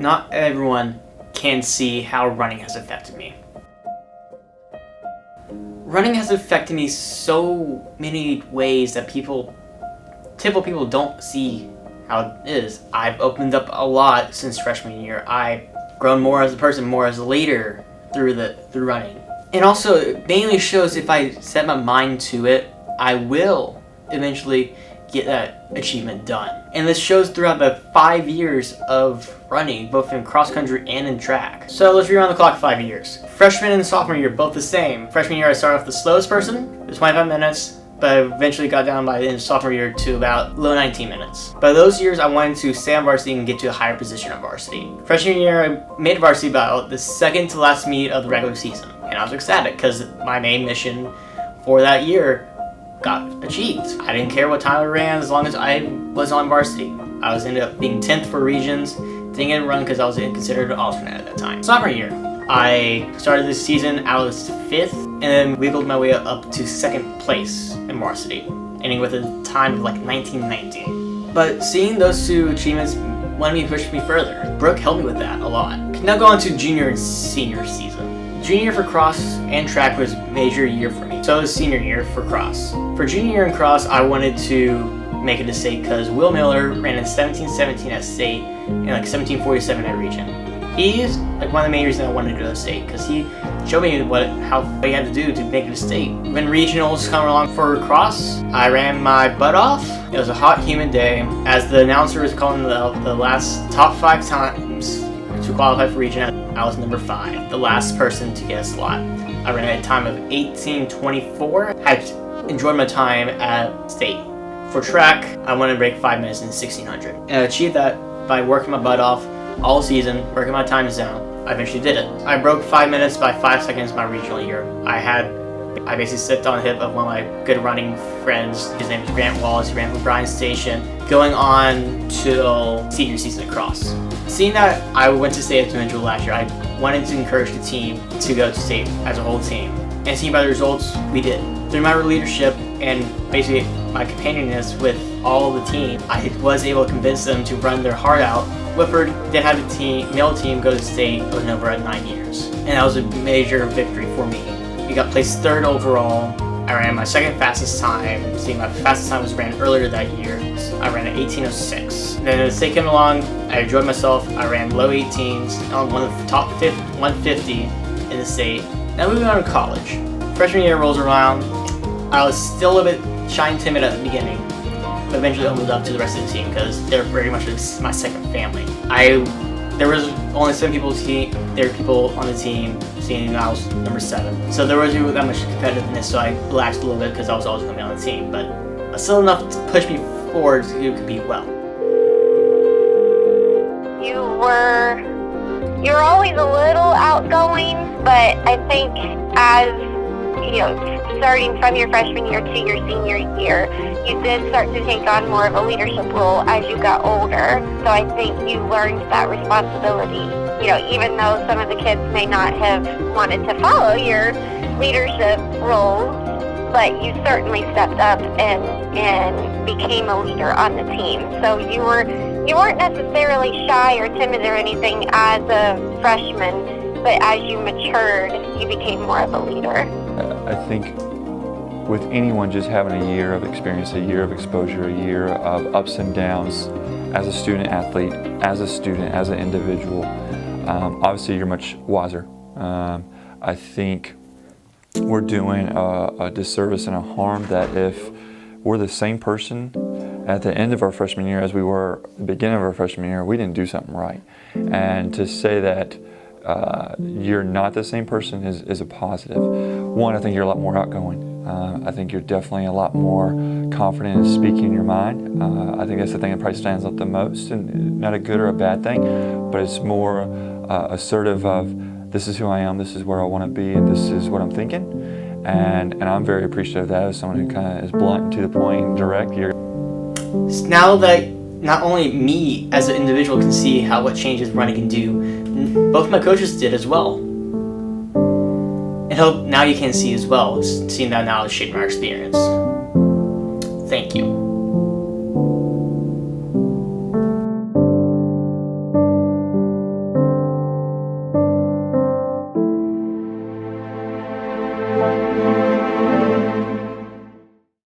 not everyone can see how running has affected me. Running has affected me so many ways that typical people don't see how it is. I've opened up a lot since freshman year. I've grown more as a person, more as a leader through running. And also, it mainly shows if I set my mind to it, I will eventually get that achievement done. And this shows throughout the 5 years of running, both in cross country and in track. So let's rewind the clock 5 years. Freshman and sophomore year, both the same. Freshman year, I started off the slowest person, it was 25 minutes, but I eventually got down by the end of sophomore year to about low 19 minutes. By those years, I wanted to stay on varsity and get to a higher position on varsity. Freshman year, I made varsity about the second to last meet of the regular season. And I was ecstatic because my main mission for that year got achieved. I didn't care what time I ran as long as I was on varsity. I ended up being 10th for regions, didn't get a run because I was considered an alternate at that time. Sophomore year, I started this season, I was 5th, and then wiggled my way up to 2nd place in varsity, ending with a time of like 1990. But seeing those two achievements wanted me to push me further. Brooke helped me with that a lot. Now go on to junior and senior season. Junior year for cross and track was a major year for me. So was senior year for cross. For junior year in cross, I wanted to make it to state because Will Miller ran in 17:17 at state and like 17:47 at region. He's like one of the main reasons I wanted to go to state because he showed me how you had to do to make it to state. When regionals come along for cross, I ran my butt off. It was a hot, humid day. As the announcer was calling the last top 5 times to qualify for region, I was number 5, the last person to get a slot. I ran at a time of 18:24. I enjoyed my time at state. For track, I wanted to break 5 minutes in 1600. And I achieved that by working my butt off all season, working my times down. I eventually did it. I broke 5 minutes by 5 seconds my regional year. I basically sipped on the hip of one of my good running friends. His name is Grant Wallace. He ran from Bryan Station, going on till senior season across. Seeing that I went to state as individual last year, I wanted to encourage the team to go to state as a whole team. And seeing by the results, we did. Through my leadership and basically my companioness with all of the team, I was able to convince them to run their heart out. Whitford did have a male team go to state over and over at 9 years. And that was a major victory for me. We got placed 3rd overall. I ran my 2nd fastest time. Seeing my fastest time was ran earlier that year. I ran at 18:06. Then as the state came along, I enjoyed myself. I ran low 18s on one of the top 150 in the state. Now moving on to college. Freshman year rolls around. I was still a bit shy and timid at the beginning, but eventually opened up to the rest of the team because they're very much my second family. There was only 7 people on the team, seeing I was number 7. So there wasn't that much competitiveness, so I relaxed a little bit because I was always going to be on the team, but still enough to push me forward to compete well. You were always a little outgoing, but I think as starting from your freshman year to your senior year, you did start to take on more of a leadership role as you got older. So I think you learned that responsibility. Even though some of the kids may not have wanted to follow your leadership roles, but you certainly stepped up and became a leader on the team. So you weren't necessarily shy or timid or anything as a freshman, but as you matured, you became more of a leader. I think with anyone just having a year of experience, a year of exposure, a year of ups and downs as a student athlete, as a student, as an individual, obviously you're much wiser. I think we're doing a disservice and a harm that if we're the same person at the end of our freshman year as we were at the beginning of our freshman year, we didn't do something right. And to say that you're not the same person is a positive. One, I think you're a lot more outgoing. I think you're definitely a lot more confident in speaking your mind. I think that's the thing that probably stands out the most, and not a good or a bad thing, but it's more assertive of this is who I am, this is where I want to be, and this is what I'm thinking. And I'm very appreciative of that as someone who kind of is blunt and to the point and direct. Now that not only me as an individual can see what changes running can do, both my coaches did as well. And hope now you can see as well, seeing that now is shaping our experience. Thank you.